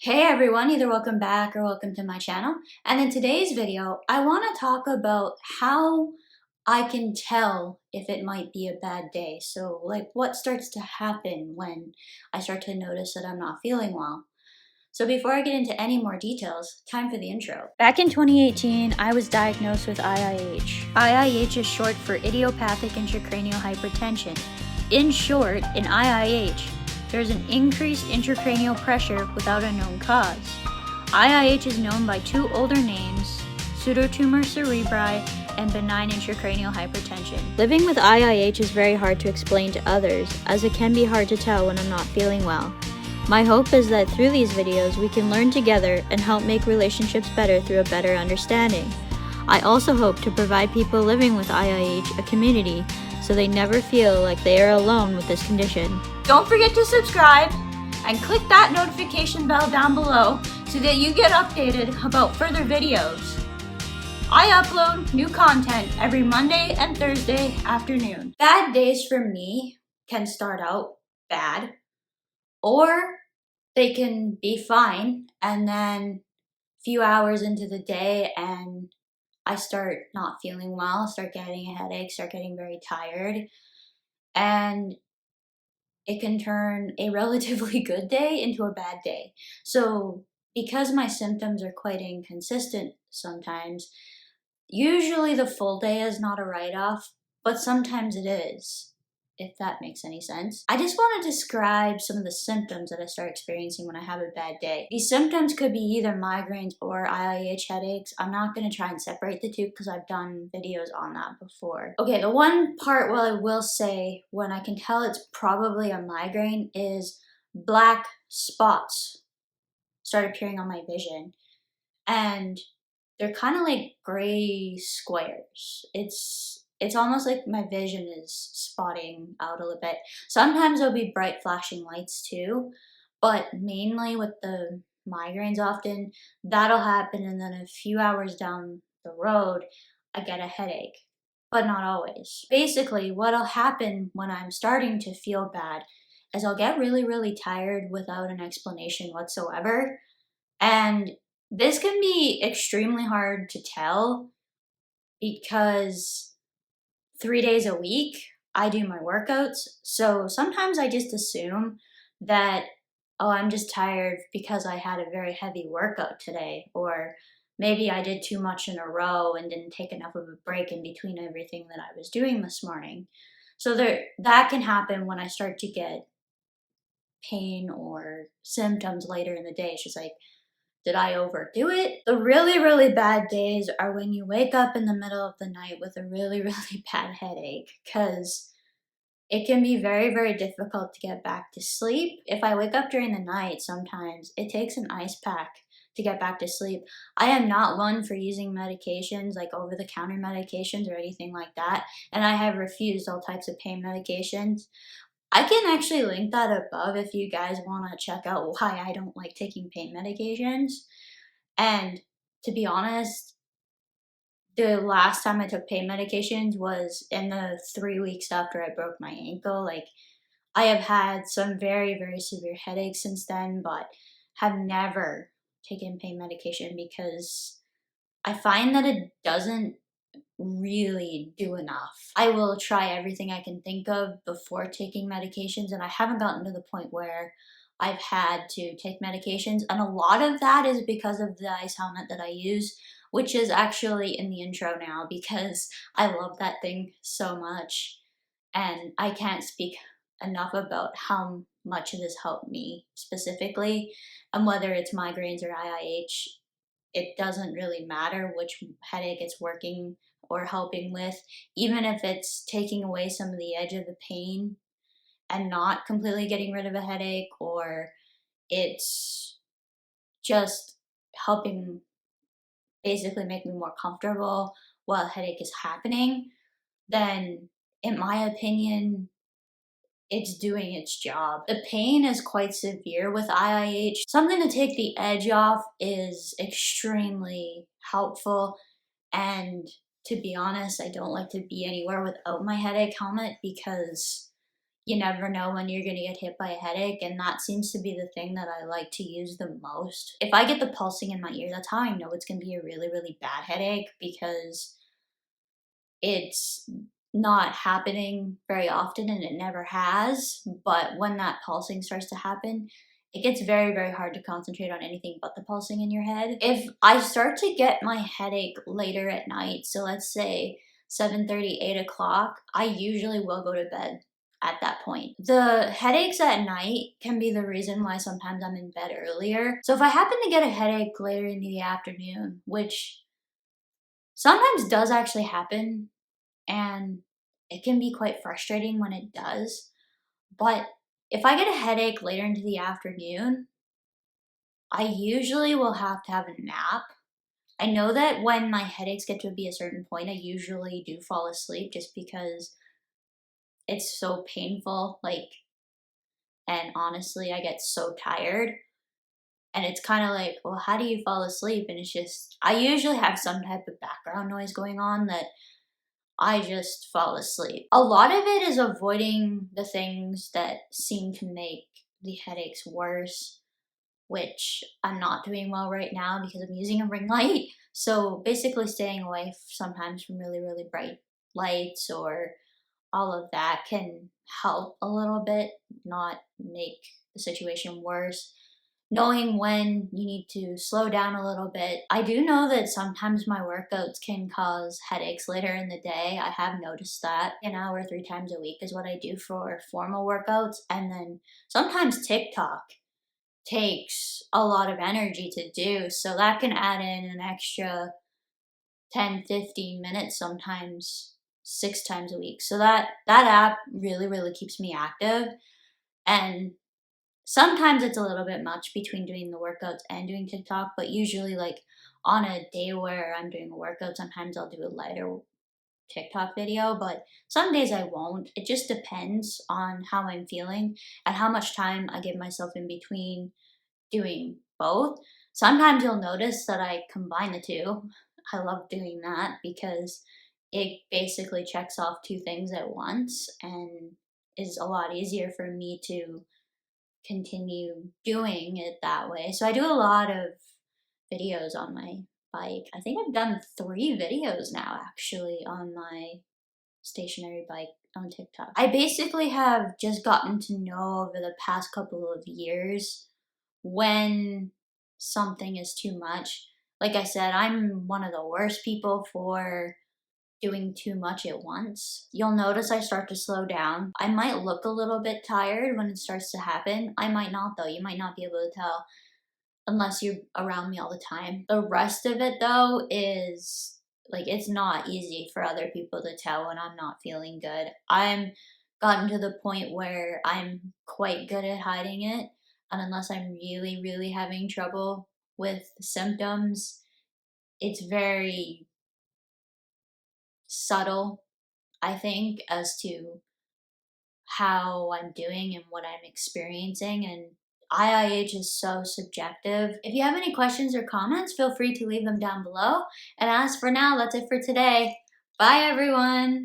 Hey everyone, either welcome back or welcome to my channel. And in today's video, I want to talk about how I can tell if it might be a bad day. So like what starts to happen when I start to notice that I'm not feeling well. So before I get into any more details, time for the intro. Back in 2018, I was diagnosed with IIH. IIH is short for idiopathic intracranial hypertension. In short, in IIH, there's an increased intracranial pressure without a known cause. IIH is known by two older names, pseudotumor cerebri and benign intracranial hypertension. Living with IIH is very hard to explain to others, as it can be hard to tell when I'm not feeling well. My hope is that through these videos we can learn together and help make relationships better through a better understanding. I also hope to provide people living with IIH a community so they never feel like they are alone with this condition. Don't forget to subscribe and click that notification bell down below so that you get updated about further videos. I upload new content every Monday and Thursday afternoon. Bad days for me can start out bad, or they can be fine, and then a few hours into the day and I start not feeling well, start getting a headache, start getting very tired, and it can turn a relatively good day into a bad day. So because my symptoms are quite inconsistent sometimes, usually the full day is not a write-off, but sometimes it is, if that makes any sense. I just want to describe some of the symptoms that I start experiencing when I have a bad day. These symptoms could be either migraines or IIH headaches. I'm not going to try and separate the two because I've done videos on that before. Okay, the one part I will say when I can tell it's probably a migraine is black spots start appearing on my vision. And they're kind of like gray squares. It's almost like my vision is spotting out a little bit. Sometimes there'll be bright flashing lights too, but mainly with the migraines often, that'll happen and then a few hours down the road, I get a headache, but not always. Basically, what'll happen when I'm starting to feel bad is I'll get really, really tired without an explanation whatsoever. And this can be extremely hard to tell because 3 days a week I do my workouts. So sometimes I just assume that, oh, I'm just tired because I had a very heavy workout today, or maybe I did too much in a row and didn't take enough of a break in between everything that I was doing this morning. So that can happen when I start to get pain or symptoms later in the day. It's just like, did I overdo it? The really, really bad days are when you wake up in the middle of the night with a really, really bad headache, because it can be very, very difficult to get back to sleep. If I wake up during the night, sometimes it takes an ice pack to get back to sleep. I am not one for using medications, like over-the-counter medications or anything like that, and I have refused all types of pain medications. I can actually link that above if you guys want to check out why I don't like taking pain medications. And to be honest, the last time I took pain medications was in the 3 weeks after I broke my ankle. Like, I have had some very, very severe headaches since then, but have never taken pain medication because I find that it doesn't really do enough. I will try everything I can think of before taking medications, and I haven't gotten to the point where I've had to take medications, and a lot of that is because of the ice helmet that I use, which is actually in the intro now because I love that thing so much, and I can't speak enough about how much it has helped me specifically, and whether it's migraines or IIH, it doesn't really matter which headache it's working or helping with, even if it's taking away some of the edge of the pain and not completely getting rid of a headache, or it's just helping basically make me more comfortable while a headache is happening, then in my opinion, it's doing its job. The pain is quite severe with IIH. Something to take the edge off is extremely helpful, and to be honest, I don't like to be anywhere without my headache helmet because you never know when you're gonna get hit by a headache, and that seems to be the thing that I like to use the most. If I get the pulsing in my ear, that's how I know it's gonna be a really, really bad headache, because it's not happening very often and it never has. But when that pulsing starts to happen, it gets very, very hard to concentrate on anything but the pulsing in your head. If I start to get my headache later at night, so let's say 7:30, 8 o'clock, I usually will go to bed at that point. The headaches at night can be the reason why sometimes I'm in bed earlier. So if I happen to get a headache later in the afternoon, which sometimes does actually happen, and it can be quite frustrating when it does. But if I get a headache later into the afternoon, I usually will have to have a nap. I know that when my headaches get to be a certain point, I usually do fall asleep just because it's so painful. Like, and honestly, I get so tired. And it's kind of like, well, how do you fall asleep? And it's just, I usually have some type of background noise going on that I just fall asleep. A lot of it is avoiding the things that seem to make the headaches worse, which I'm not doing well right now because I'm using a ring light. So basically staying away sometimes from really, really bright lights or all of that can help a little bit, not make the situation worse. Knowing when you need to slow down a little bit. I do know that sometimes my workouts can cause headaches later in the day. I have noticed that. An hour 3 times a week is what I do for formal workouts. And then sometimes TikTok takes a lot of energy to do. So that can add in an extra 10, 15 minutes sometimes 6 times a week. So that app really, really keeps me active. And sometimes it's a little bit much between doing the workouts and doing TikTok, but usually like on a day where I'm doing a workout, sometimes I'll do a lighter TikTok video, but some days I won't. It just depends on how I'm feeling and how much time I give myself in between doing both. Sometimes you'll notice that I combine the two. I love doing that because it basically checks off two things at once and is a lot easier for me to continue doing it that way. So I do a lot of videos on my bike. I think I've done 3 videos now actually on my stationary bike on TikTok. I basically have just gotten to know over the past couple of years when something is too much. Like I said, I'm one of the worst people for doing too much at once. You'll notice I start to slow down. I might look a little bit tired when it starts to happen. I might not though. You might not be able to tell unless you're around me all the time. The rest of it though is like it's not easy for other people to tell when I'm not feeling good. I'm gotten to the point where I'm quite good at hiding it, and unless I'm really, really having trouble with the symptoms, it's very subtle, I think, as to how I'm doing and what I'm experiencing. And IIH is so subjective. If you have any questions or comments, feel free to leave them down below. And as for now, that's it for today. Bye, everyone.